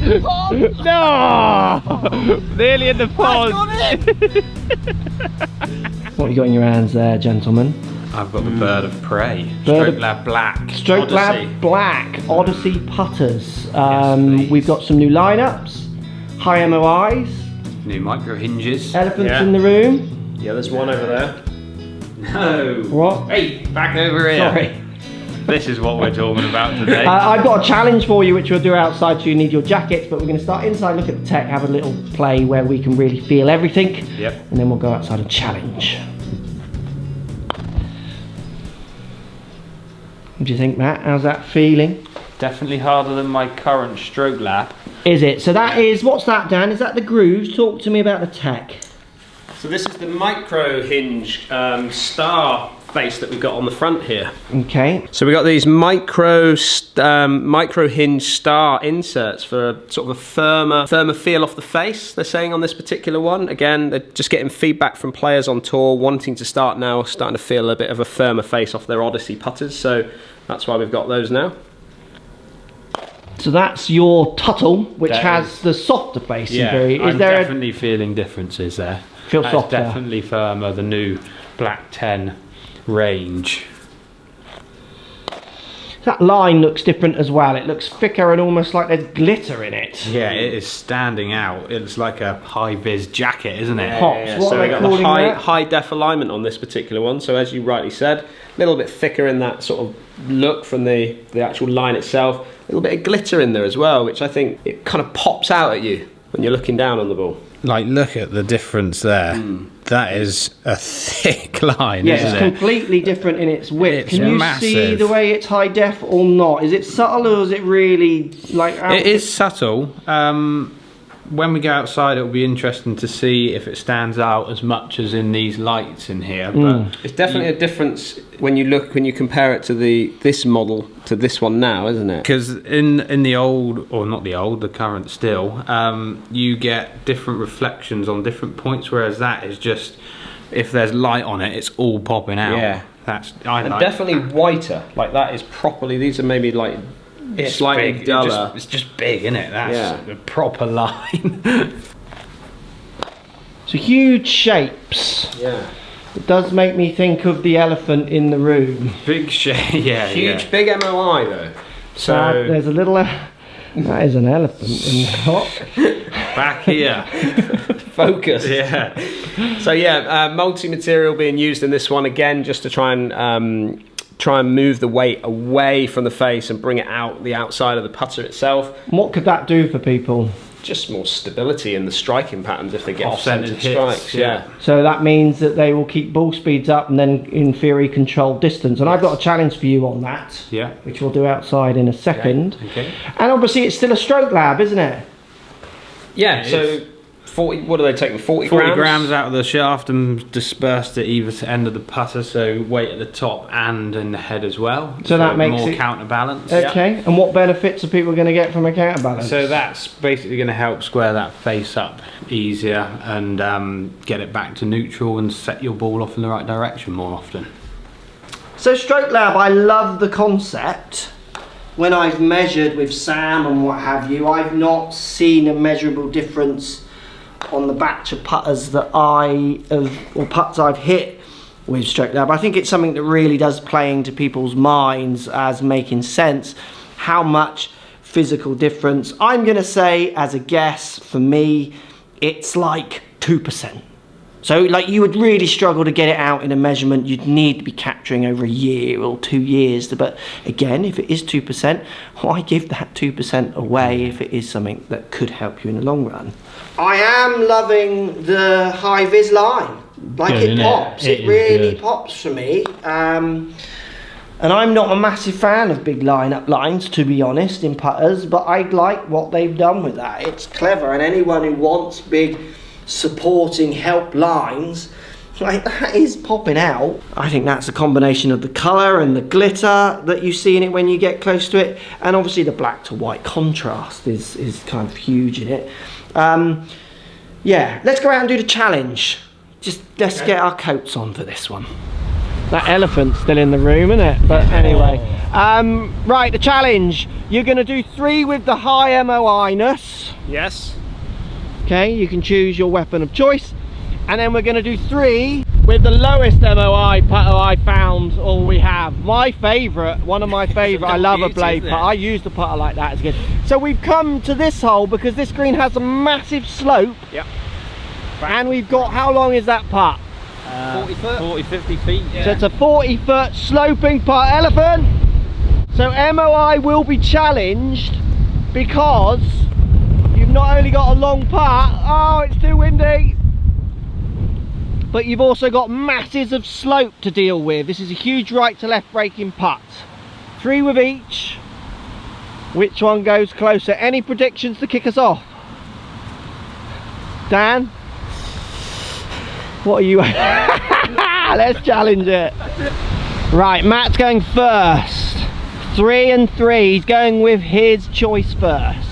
the pond. No! Nearly in the pond. What have you got in your hands there, gentlemen? I've got the bird of prey. Bird Stroke Lab Black. Stroke Odyssey. Lab Black Odyssey putters. Yes, we've got some new lineups, high MOIs, New micro hinges. elephants in the room. Yeah, there's one over there. No. What? Hey, back over here. Sorry. This is what we're talking about today. I've got a challenge for you which we'll do outside, so you need your jackets, but we're going to start inside, look at the tech, have a little play where we can really feel everything. Yep. And then we'll go outside and challenge. What do you think, Matt? How's that feeling? Definitely harder than my current Stroke Lab. Is it? So that is, what's that, Dan? Is that the grooves? Talk to me about the tech. So this is the micro hinge star face that we've got on the front here. Okay. So we've got these micro hinge star inserts for sort of a firmer feel off the face, they're saying on this particular one. Again, they're just getting feedback from players on tour wanting to start now, starting to feel a bit of a firmer face off their Odyssey putters. So that's why we've got those now. So that's your Tuttle, which That has the softer face. Yeah, Is I'm there definitely feeling differences there. Feels That's softer. definitely firmer, the new Black 10 range. that line looks different as well. It looks thicker and almost like there's glitter in it. Yeah, it is standing out. It's like a high-vis jacket, isn't it? Pops. What So are we they got the calling that? high def alignment on this particular one. So as you rightly said, a little bit thicker in that sort of look from the actual line itself. A little bit of glitter in there as well, which I think it kind of pops out at you when you're looking down on the ball. Like, look at the difference there. That is a thick line, Yeah, isn't it's it? completely different in its width. It's Can you see massive. the way it's high def or not? Is it subtle or is it really like... It is subtle. When we go outside, it'll be interesting to see if it stands out as much as in these lights in here. But It's definitely a difference when you compare it to this model to this one now, isn't it? because in the old, or not the old, the current still, you get different reflections on different points, whereas that is just, if there's light on it, it's all popping out. Yeah. I And like definitely whiter. Like that is properly. These are maybe like it's slightly big. duller. It's just big, isn't it? That's Yeah. a proper line. So huge shapes. Yeah. It does make me think of the elephant in the room. Big shade, yeah, Huge, yeah. big MOI though. So So there's a little... that is an elephant in the top. back here. Focus. Yeah. So yeah, multi-material being used in this one again, just to try and move the weight away from the face and bring it out the outside of the putter itself. What could that do for people? Just more stability in the striking patterns if they get Off-centered off-centered hits, strikes. Yeah. So that means that they will keep ball speeds up and then in theory control distance. And I've got a challenge for you on that, Yeah. which we'll do outside in a second. Okay. And obviously it's still a stroke lab, isn't it? Yeah. It So is. 40. What are they taking? 40 40 grams out of the shaft and dispersed at either end of the putter, so weight at the top and in the head as well. So that makes more it- counterbalance. Okay. And what benefits are people going to get from a counterbalance? So that's basically going to help square that face up easier and get it back to neutral and set your ball off in the right direction more often. So Stroke Lab, I love the concept. When I've measured with Sam and what have you, I've not seen a measurable difference on the batch of putters that putts I've hit with Stroke Lab. I think it's something that really does play into people's minds as making sense. How much physical difference? I'm going to say, as a guess, for me, it's like 2%. So like you would really struggle to get it out in a measurement. You'd need to be capturing over a year or 2 years. But again, if it is 2%, why give that 2% away if it is something that could help you in the long run? I am loving the high vis line. Like Good, it isn't it? pops. It It is really good. pops for me. And I'm not a massive fan of big lineup lines, to be honest, in putters. But I like what they've done with that. It's clever, and anyone who wants big supporting help lines like that is popping out. I think that's a combination of the colour and the glitter that you see in it when you get close to it, and obviously the black to white contrast is kind of huge in it. Yeah, let's go out and do the challenge. Let's get our coats on for this one. That elephant's still in the room, isn't it? But anyway, Right, the challenge. You're going to do 3 with the high MOI-ness. Yes. Okay, you can choose your weapon of choice. And then we're going to do 3 with the lowest MOI putter I found, or we have. My favourite, one of my favourite, I love a blade putter. I use the putter like that, it's good. So we've come to this hole because this green has a massive slope. Yep. And we've got, how long is that putt? 40 foot? 40, 50 feet, yeah. So it's a 40-foot sloping putt. Elephant! So MOI will be challenged because you've not only got a long putt, oh, it's too windy, but you've also got masses of slope to deal with. This is a huge right to left braking putt. 3 with each. Which one goes closer? Any predictions to kick us off? Dan? What are you? Let's challenge it. Right, Matt's going first. 3 and 3. He's going with his choice first.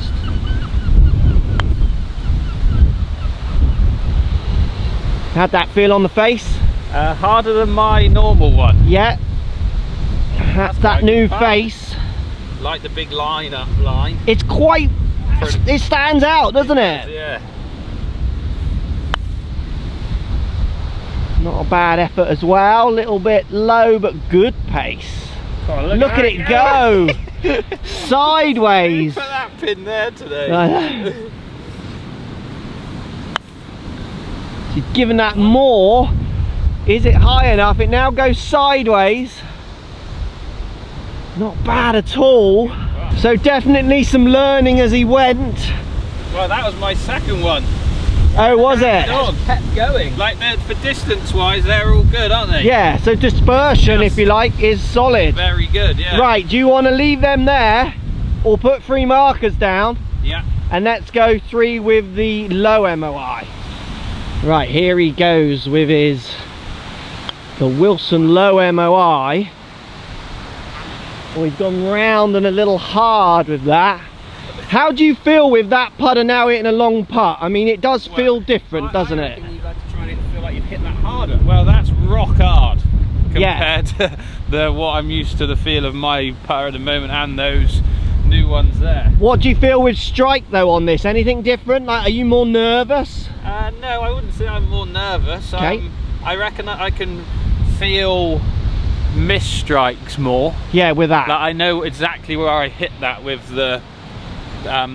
How'd that feel on the face? Harder than my normal one. Yeah. That's that new face. Like the big line up line. It's quite, it stands out, doesn't it? Yeah. Not a bad effort as well. A little bit low, but good pace. Oh, look at it go. Sideways. Put that pin there today. She's given that more. Is it high enough? It now goes sideways. Not bad at all. Wow. So definitely some learning as he went. Well, that was my second one. Oh, was it? Dog. Kept going. Like, for distance wise, they're all good, aren't they? Yeah, so dispersion, if you like, is solid. Very good, yeah. Right, do you want to leave them there or put 3 markers down? Yeah. And let's go 3 with the low MOI. Right, here he goes with the Wilson low MOI. We've gone round and a little hard with that. How do you feel with that putter now hitting a long putt? I mean, it does feel different, doesn't it? I reckon you've had to try and feel like you've hit that harder. Well, that's rock hard compared to what I'm used to the feel of my putter at the moment and those new ones there. What do you feel with strike though on this? Anything different? Like, are you more nervous? No, I wouldn't say I'm more nervous. Okay. I reckon that I can feel miss strikes more. Yeah, with that. Like, I know exactly where I hit that with the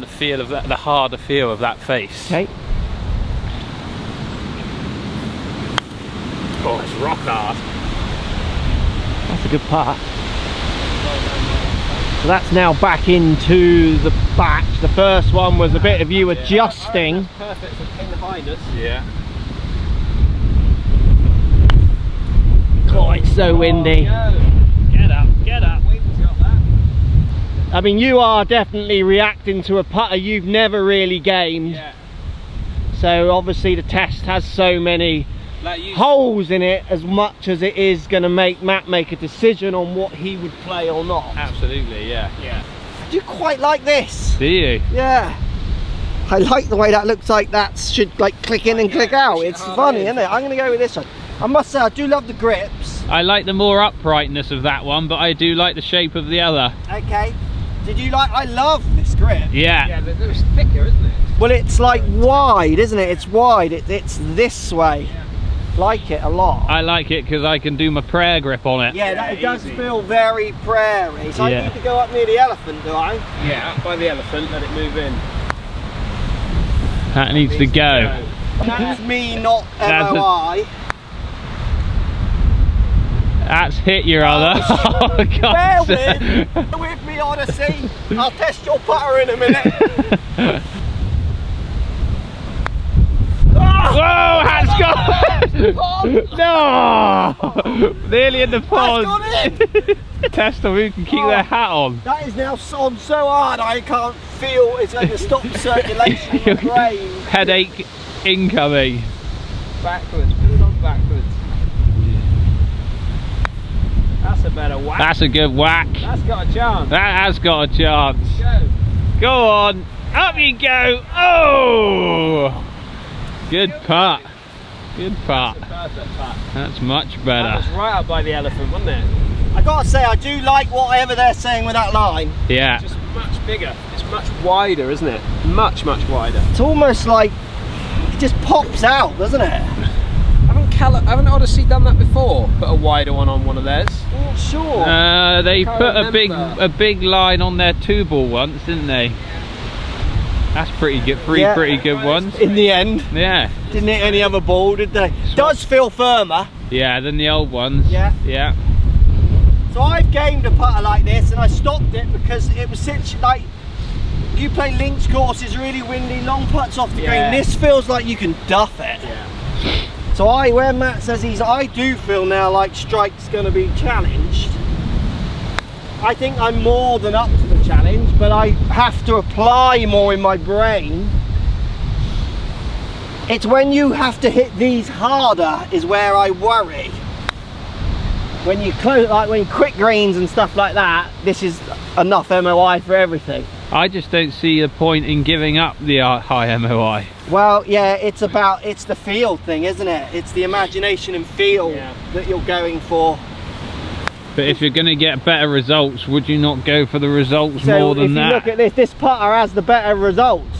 feel of that, the harder feel of that face. Okay. Oh, it's rock hard. That's a good putt. So that's now back into the batch. The first one was a bit of you adjusting. That's perfect for pin highness. Yeah. Oh, it's so windy. Get up, get up. Wind's got that. I mean, you are definitely reacting to a putter you've never really gamed. Yeah. So obviously the test has so many holes in it, as much as it is going to make Matt make a decision on what he would play or not. Absolutely, yeah. Yeah. I do quite like this. Do you? Yeah. I like the way that looks like that should like click in and click out. It's funny, isn't it? I'm going to go with this one. I must say, I do love the grips. I like the more uprightness of that one, but I do like the shape of the other. Okay. Did you like, I love this grip. Yeah. Yeah, but it's thicker, isn't it? Well, it's like wide, isn't it? It's wide. It's this way. Yeah. Like it a lot. I like it because I can do my prayer grip on it. Yeah, it does feel very prairie. So Yeah. I need to go up near the elephant, do I? Yeah, up by the elephant, let it move in. That needs to go. That's me, not That's MOI. That's hit your other. Oh, Bear God. with me, Odyssey. I'll test your putter in a minute. Whoa, hat's gone! No! Nearly in the pond. Test them who can keep their hat on. That is now on so hard I can't feel it's going to stop circulation in my brain. Headache incoming. Backwards, put it on backwards. That's a better whack. That's a good whack. That's got a chance. That has got a chance. Go. Go on. Up you go. Oh! Good putt. Good putt. That's a perfect putt. That's much That was better. right up by the elephant, wasn't it? I gotta say, I do like whatever they're saying with that line. Yeah. It's just much bigger. It's much wider, isn't it? Much wider. It's almost like it just pops out, doesn't it? Haven't Odyssey done that before? Put a wider one on one of theirs? I'm not sure. They Can't put remember. a big line on their 2-ball once, didn't they? That's pretty good. Yeah. Pretty good ones. In the end, Yeah. didn't hit any other ball, did they? Does feel firmer. Yeah, than the old ones. Yeah. Yeah. So I've gamed a putter like this and I stopped it because it was such like, you play links courses, really windy, long putts off the Yeah. green. This feels like you can duff it. Yeah. So where Matt says I do feel now like strike's going to be challenged. I think I'm more than up to the challenge, but I have to apply more in my brain. It's when you have to hit these harder is where I worry. When you close, like when quick greens and stuff like that, this is enough MOI for everything. I just don't see the point in giving up the high MOI. Well, yeah, it's the feel thing, isn't it? It's the imagination and feel that you're going for. But if you're going to get better results, would you not go for the results more than that? If you look at this putter has the better results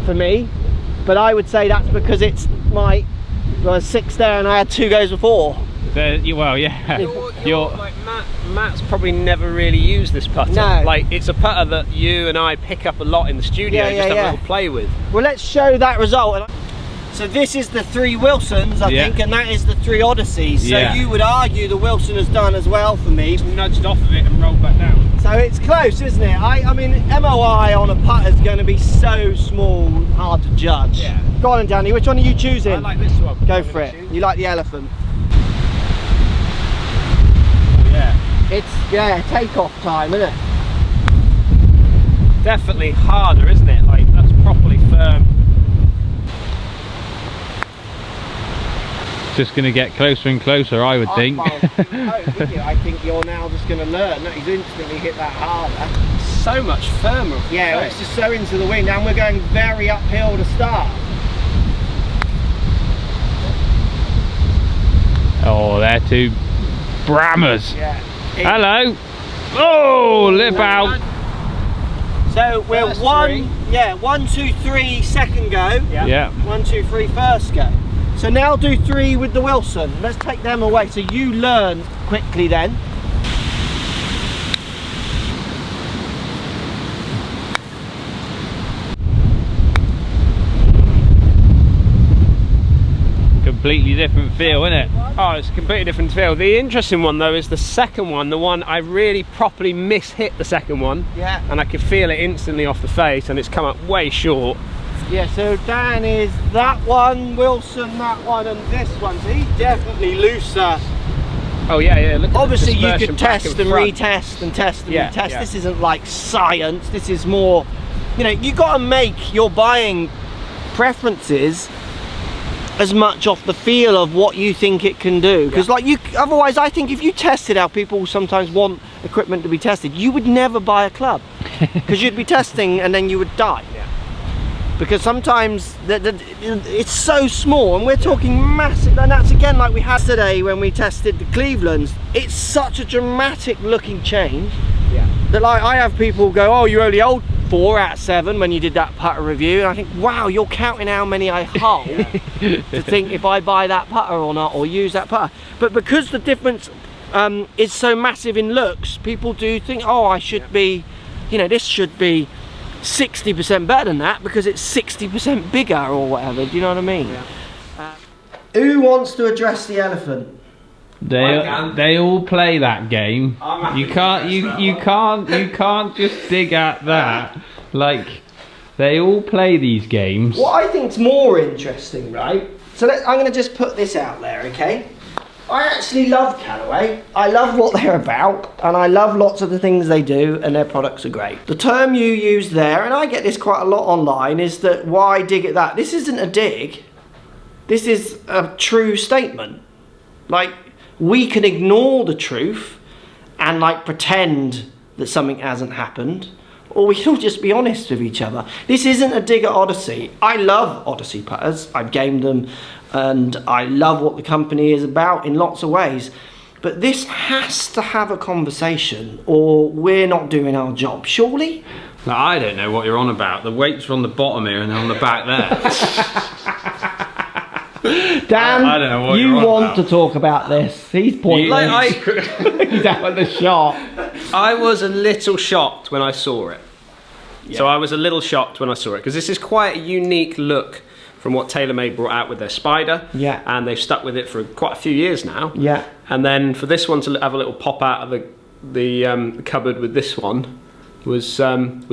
for me, but I would say that's because it's my 6 there and I had 2 goes before. Well, yeah. You're like Matt's probably never really used this putter. No. Like it's a putter that you and I pick up a lot in the studio and just have a little play with. Well, let's show that result. So this is the 3 Wilsons, I think, and that is the 3 Odysseys. So you would argue the Wilson has done as well for me. Nudged off of it and rolled back down. So it's close, isn't it? I mean, MOI on a putter is going to be so small, hard to judge. Yeah. Go on, Danny. Which one are you choosing? I like this one. Go for it. You like the elephant? Yeah. It's takeoff time, isn't it? Definitely harder, isn't it? Like that's properly firm. Just going to get closer and closer, I would think. I think you're now just going to learn that he's instantly hit that harder. So much firmer. Yeah, it's just so into the wind, and we're going very uphill to start. Oh, they're 2 brammers. Yeah. Hello. Oh, lip out. So we're First 1, 2, 3 second go. Yeah. 1, 2, 3 first go. So now do 3 with the Wilson. Let's take them away. So you learn quickly then. Completely different feel, isn't it? Oh, it's a completely different feel. The interesting one though is the second one, the one I really properly mishit the second one. Yeah. And I could feel it instantly off the face and it's come up way short. Yeah, so Dan is that one, Wilson that one, and this one. So he's definitely looser. Oh yeah, look at Obviously the you dispersion could back test and front. retest and test and Yeah, retest. yeah. This isn't like science. This is more, you know, you got to make your buying preferences as much off the feel of what you think it can do, because like otherwise I think if you tested how people sometimes want equipment to be tested, you would never buy a club because you'd be testing and then you would die. Because sometimes it's so small, and we're talking massive, and that's again like we had today when we tested the Clevelands. It's such a dramatic looking change that like I have people go, oh, you only hold 4 out of 7 when you did that putter review, and I think, wow, you're counting how many I hold to think if I buy that putter or not, or use that putter. But because the difference is so massive in looks, people do think, oh, I should be, you know, this should be 60% better than that because it's 60% bigger or whatever. Do you know what I mean? Who wants to address the elephant? They all play that game. You can't just dig at that. Like, they all play these games. What I think's more interesting, right? So I'm going to just put this out there, okay? I actually love Callaway. I love what they're about, and I love lots of the things they do, and their products are great. The term you use there, and I get this quite a lot online, is that why dig at that? This isn't a dig. This is a true statement. Like, we can ignore the truth and like pretend that something hasn't happened, or we can all just be honest with each other. This isn't a dig at Odyssey. I love Odyssey putters. I've gamed them and I love what the company is about in lots of ways. but this has to have a conversation or we're not doing our job, surely? Now, I don't know what you're on about. The weights are on the bottom here and they're on the back there. Dan, I don't know what you you're on want about. to talk about this. He's pointless. He's out of the shot. I was a little shocked when I saw it. So I was a little shocked when I saw it because this is quite a unique look from what TaylorMade brought out with their Spider. Yeah. And they've stuck with it for quite a few years now. Yeah. And then for this one to have a little pop out of the cupboard with this one was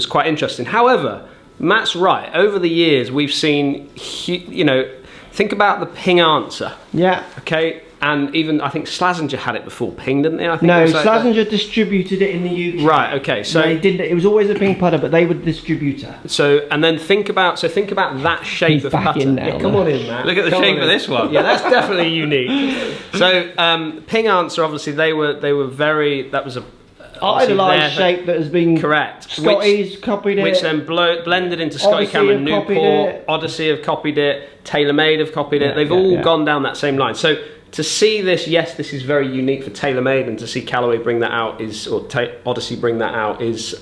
quite interesting. However, Matt's right. Over the years, we've seen, you know, think about the Ping answer. Yeah. Okay. And even I think Slazenger had it before Ping, didn't they? I think No, it was like Slazenger distributed it in the UK. Right. Okay. So they didn't. It was always a Ping putter, but they were the distributor. So and then think about that shape He's of back putter. in now, Yeah, come on in, Matt. Look at the Come shape on of in. this one. Yeah, that's definitely unique. So Ping answer, obviously they were very. That was a Idolised shape that has been correct. Scotty's copied it. Which then blended into Scotty Odyssey Cameron, have copied Newport, it. Odyssey have copied it, TaylorMade have copied it. Yeah, They've yeah, all yeah. gone down that same line. So to see this, yes, this is very unique for TaylorMade, and to see Callaway bring that out Odyssey bring that out is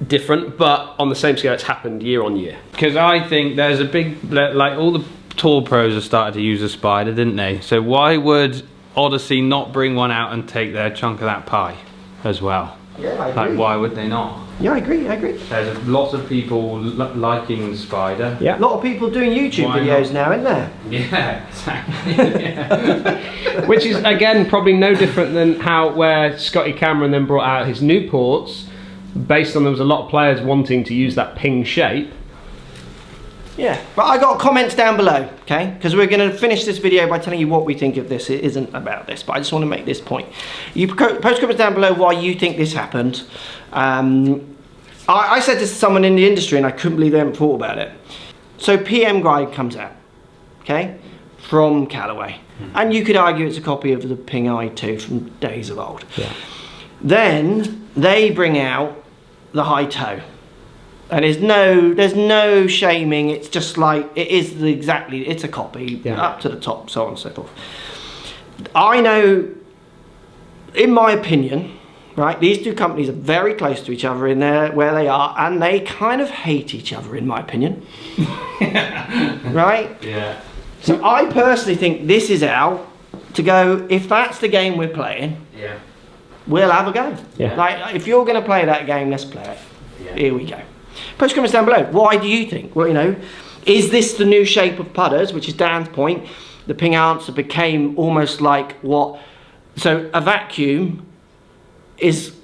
different, but on the same scale, it's happened year on year. Because I think there's a big, like all the tour pros have started to use a Spider, didn't they? So why would Odyssey not bring one out and take their chunk of that pie as well? Yeah, I agree. Like, why would they not? Yeah, I agree. There's lots of people liking Spider. Yeah. A lot of people doing YouTube Why videos not? now, isn't there? Yeah, exactly. Yeah. Which is again probably no different than where Scotty Cameron then brought out his Newports, based on there was a lot of players wanting to use that Ping shape. Yeah. But I got comments down below, okay? Because we're going to finish this video by telling you what we think of this. It isn't about this, but I just want to make this point. You post comments down below why you think this happened. I said this to someone in the industry and I couldn't believe they hadn't thought about it. So PM Guide comes out, okay, from Callaway. And you could argue it's a copy of the Ping i2 from days of old. Yeah. Then they bring out the high toe. And there's no shaming, it's just like, it's a copy, Yeah. up to the top, so on and so forth. I know, in my opinion, right, these two companies are very close to each other in where they are, and they kind of hate each other, in my opinion. Right? Yeah. So I personally think this is out to go, if that's the game we're playing, Yeah. we'll have a go. Yeah. Like, if you're going to play that game, let's play it. Yeah. Here we go. Post comments down below. Why do you think? Well, you know, is this the new shape of putters, which is Dan's point? The Ping answer became almost like what? So a vacuum is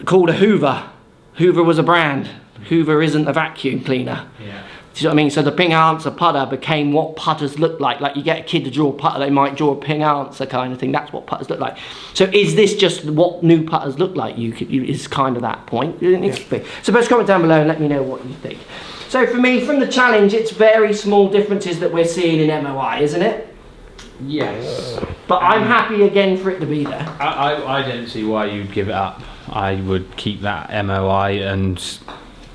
called a Hoover. Hoover was a brand. Hoover isn't a vacuum cleaner. Yeah. Do you know what I mean? So the Ping answer putter became what putters look like. Like you get a kid to draw a putter, they might draw a Ping answer kind of thing. That's what putters look like. So is this just what new putters look like? Is kind of that point. So post comment down below and let me know what you think. So for me, from the challenge, it's very small differences that we're seeing in MOI, isn't it? Yes. But I'm happy again for it to be there. I don't see why you'd give it up. I would keep that MOI, and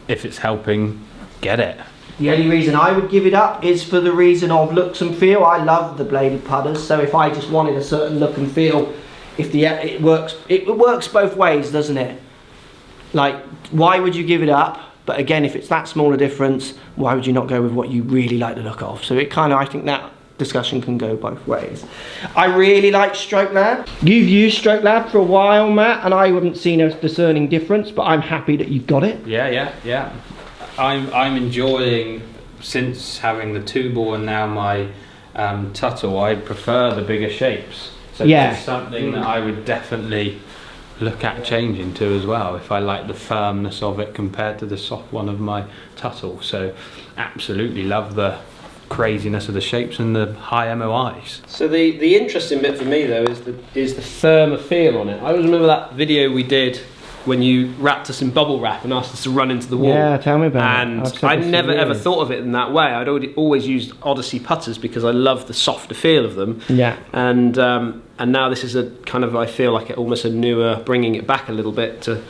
if it's helping, get it. The only reason I would give it up is for the reason of looks and feel. I love the bladed putters, so if I just wanted a certain look and feel, it works both ways, doesn't it? Like, why would you give it up? But again, if it's that small a difference, why would you not go with what you really like the look of? So it kind of, I think that discussion can go both ways. I really like Stroke Lab. You've used Stroke Lab for a while, Matt, and I haven't seen a discerning difference, but I'm happy that you've got it. Yeah. I'm enjoying, since having the 2-ball and now my Tuttle, I prefer the bigger shapes. So Yeah. it's something that I would definitely look at changing to as well, if I like the firmness of it compared to the soft one of my Tuttle. So absolutely love the craziness of the shapes and the high MOIs. So the interesting bit for me though is the firmer feel on it. I always remember that video we did when you wrapped us in bubble wrap and asked us to run into the wall. Yeah, tell me about it. And I've said I this never for ever years. thought of it in that way. I'd always used Odyssey putters because I love the softer feel of them. Yeah. And now this is a kind of, I feel like almost a newer, bringing it back a little bit to,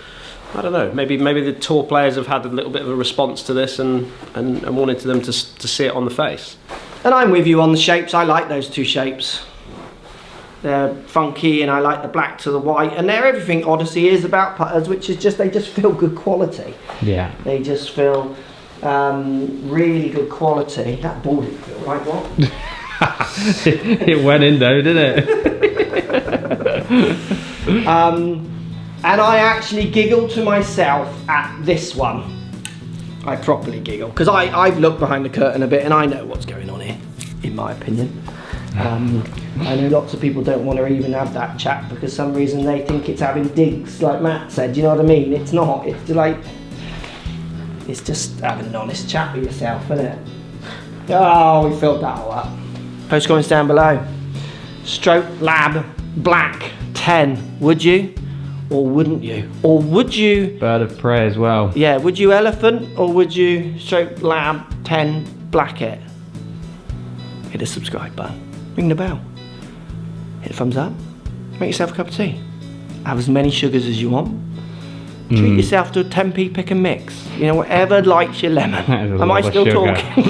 I don't know, maybe the tour players have had a little bit of a response to this and wanted them to see it on the face. And I'm with you on the shapes. I like those two shapes. They're funky, and I like the black to the white, and they're everything Odyssey is about putters, which is just, they just feel good quality. Yeah. They just feel really good quality. That ball didn't feel right, what? It went in though, didn't it? And I actually giggled to myself at this one. I properly giggle, because I've looked behind the curtain a bit and I know what's going on here, in my opinion. I know lots of people don't want to even have that chat because for some reason they think it's having digs, like Matt said, you know what I mean? It's not, it's like, it's just having an honest chat with yourself, isn't it? Oh, we filled that all up. Post comments down below. Stroke Lab Black 10, would you? Or wouldn't you? Or would you... Bird of prey as well. Yeah, would you elephant or would you Stroke Lab 10 black it? Hit the subscribe button. Ring the bell. Hit a thumbs up. Make yourself a cup of tea. Have as many sugars as you want. Treat yourself to a 10p pick and mix. You know, whatever likes your lemon. Am I still sugar. talking?